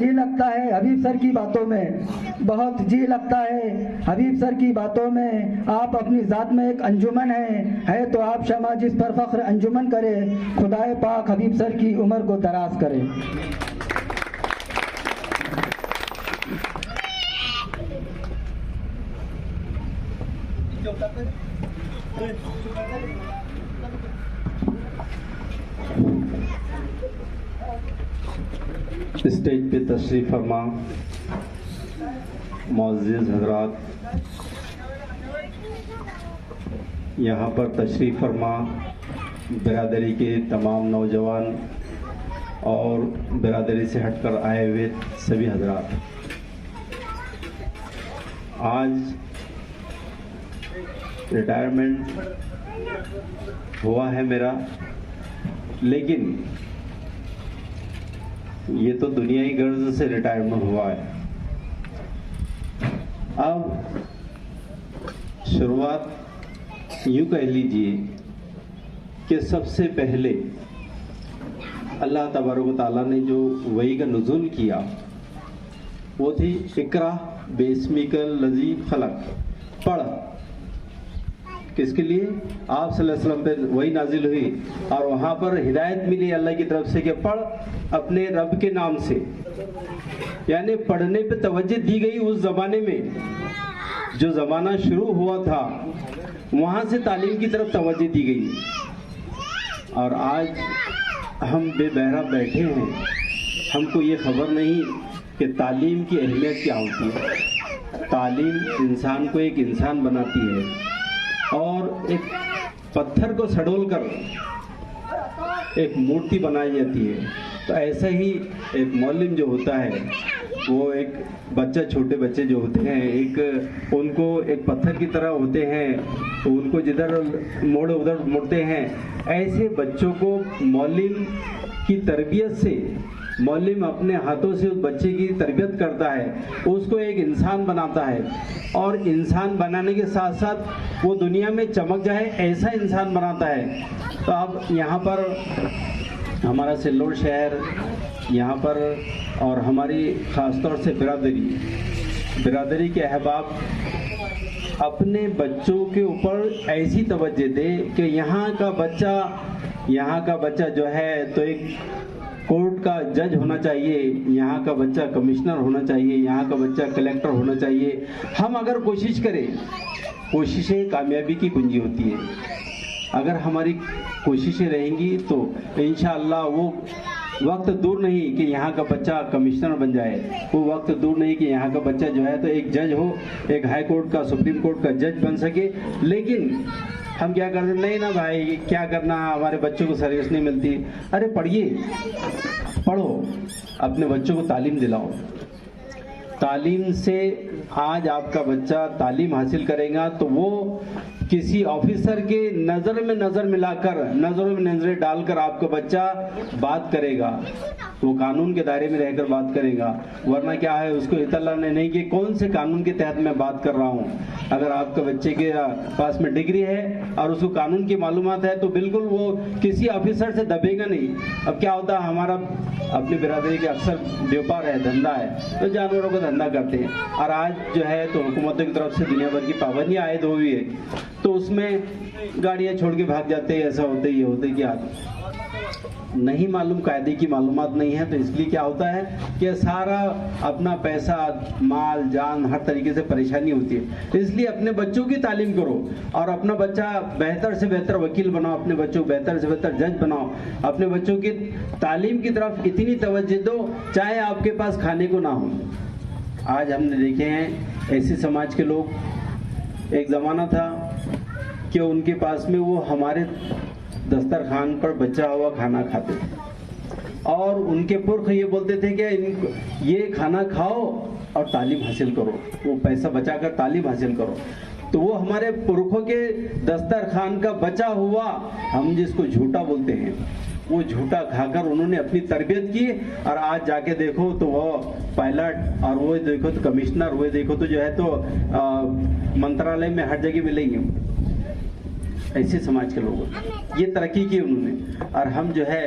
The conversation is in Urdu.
جی لگتا ہے حبیب سر کی باتوں میں، بہت جی لگتا ہے حبیب سر کی باتوں میں۔ آپ اپنی ذات میں ایک انجمن ہے تو آپ شمع جس پر فخر انجمن کرے، خدائے پاک حبیب سر کی عمر کو دراز کرے۔ اسٹیج پہ تشریف فرما معزز حضرات، یہاں پر تشریف فرما برادری کے تمام نوجوان اور برادری سے ہٹ کر آئے ہوئے سبھی حضرات، آج ریٹائرمنٹ ہوا ہے میرا، لیکن یہ تو دنیائی غرض سے ریٹائرمنٹ ہوا ہے۔ اب شروعات یوں کہہ لیجئے کہ سب سے پہلے اللہ تبارک و تعالیٰ نے جو وحی کا نزول کیا وہ تھی اقرأ باسمک الذی خلق، پڑھ۔ کس کے لیے؟ آپ صلی اللہ علیہ وسلم پہ وحی نازل ہوئی اور وہاں پر ہدایت ملی اللہ کی طرف سے کہ پڑھ اپنے رب کے نام سے، یعنی پڑھنے پہ توجہ دی گئی۔ اس زمانے میں جو زمانہ شروع ہوا تھا وہاں سے تعلیم کی طرف توجہ دی گئی، اور آج ہم بے بہرا بیٹھے ہیں، ہم کو یہ خبر نہیں کہ تعلیم کی اہمیت کیا ہوتی ہے۔ تعلیم انسان کو ایک انسان بناتی ہے، اور ایک پتھر کو سڑول کر ایک مورتی بنائی جاتی ہے۔ تو ایسا ہی ایک معلم جو ہوتا ہے وہ ایک بچہ، چھوٹے بچے جو ہوتے ہیں ان کو ایک پتھر کی طرح ہوتے ہیں، ان کو جدھر موڑے ادھر مڑتے ہیں۔ ایسے بچوں کو معلم کی تربیت سے، معلم اپنے ہاتھوں سے اس بچے کی تربیت کرتا ہے، اس کو ایک انسان بناتا ہے، اور انسان بنانے کے ساتھ ساتھ وہ دنیا میں چمک جائے ایسا انسان بناتا ہے۔ تو اب یہاں پر ہمارا سلور شہر، یہاں پر اور ہماری خاص طور سے برادری کے احباب اپنے بچوں کے اوپر ایسی توجہ دے کہ یہاں کا بچہ جو ہے تو ایک کورٹ کا جج ہونا چاہیے، یہاں کا بچہ کمشنر ہونا چاہیے، یہاں کا بچہ کلیکٹر ہونا چاہیے۔ ہم اگر کوشش کریں، کوششیں کامیابی کی کنجی ہوتی ہے۔ اگر ہماری کوششیں رہیں گی تو انشاءاللہ وہ وقت دور نہیں کہ یہاں کا بچہ کمشنر بن جائے، وہ وقت دور نہیں کہ یہاں کا بچہ جو ہے تو ایک جج ہو، ایک ہائی کورٹ کا، سپریم کورٹ کا جج بن سکے۔ لیکن ہم کیا کرتے ہیں، نہیں نا بھائی کیا کرنا، ہمارے بچوں کو سروس نہیں ملتی۔ ارے پڑھو، اپنے بچوں کو تعلیم دلاؤ۔ تعلیم سے آج آپ کا بچہ تعلیم حاصل کرے گا تو وہ کسی آفیسر کے نظر میں نظر ملا کر، نظروں میں نظریں ڈال کر آپ کا بچہ بات کرے گا، وہ قانون کے دائرے میں رہ کر بات کرے گا۔ ورنہ کیا ہے، اس کو اطلاع نہیں کہ کون سے قانون کے تحت میں بات کر رہا ہوں۔ اگر آپ کے بچے کے پاس میں ڈگری ہے اور اس کو قانون کی معلومات ہے تو بالکل وہ کسی آفیسر سے دبے گا نہیں۔ اب کیا ہوتا ہے، ہمارا اپنی برادری کے اکثر بیوپار ہے، دھندا ہے، تو جانوروں کا دھندا کرتے ہیں، اور آج جو ہے تو حکومتوں کی طرف سے دنیا بھر کی پابندیاں عائد ہوئی ہے، تو اس میں گاڑیاں چھوڑ کے بھاگ جاتے ہیں، ایسا ہوتے یہ ہوتے کیا نہیں معلوم، قاعدے کی معلومات نہیں ہے، تو اس لیے کیا ہوتا ہے کہ سارا اپنا پیسہ، مال، جان، ہر طریقے سے پریشانی ہوتی ہے۔ اس لیے اپنے بچوں کی تعلیم کرو اور اپنا بچہ بہتر سے بہتر وکیل بناؤ، اپنے بچوں کو بہتر سے بہتر جج بناؤ، اپنے بچوں کی تعلیم کی طرف اتنی توجہ دو چاہے آپ کے پاس کھانے کو نہ ہو۔ آج ہم نے دیکھے ہیں ایسے سماج کے لوگ، ایک زمانہ تھا کہ ان کے پاس میں وہ ہمارے دسترخوان پر بچا ہوا کھانا کھاتے تھے، اور ان کے پرخ یہ بولتے تھے کہ یہ کھانا کھاؤ اور تعلیم حاصل کرو، وہ پیسہ بچا کر تعلیم حاصل کرو۔ تو وہ ہمارے پرخوں کے دسترخوان کا بچا ہوا، ہم جس کو جھوٹا بولتے ہیں، وہ جھوٹا کھا کر انہوں نے اپنی تربیت کی، اور آج جا کے دیکھو تو وہ پائلٹ، اور وہ دیکھو تو کمشنر، وہ دیکھو تو جو ہے تو منترالیہ میں ہر جگہ ملیں گے۔ ایسے سماج کے لوگ، یہ ترقی کی انہوں نے، اور ہم جو ہے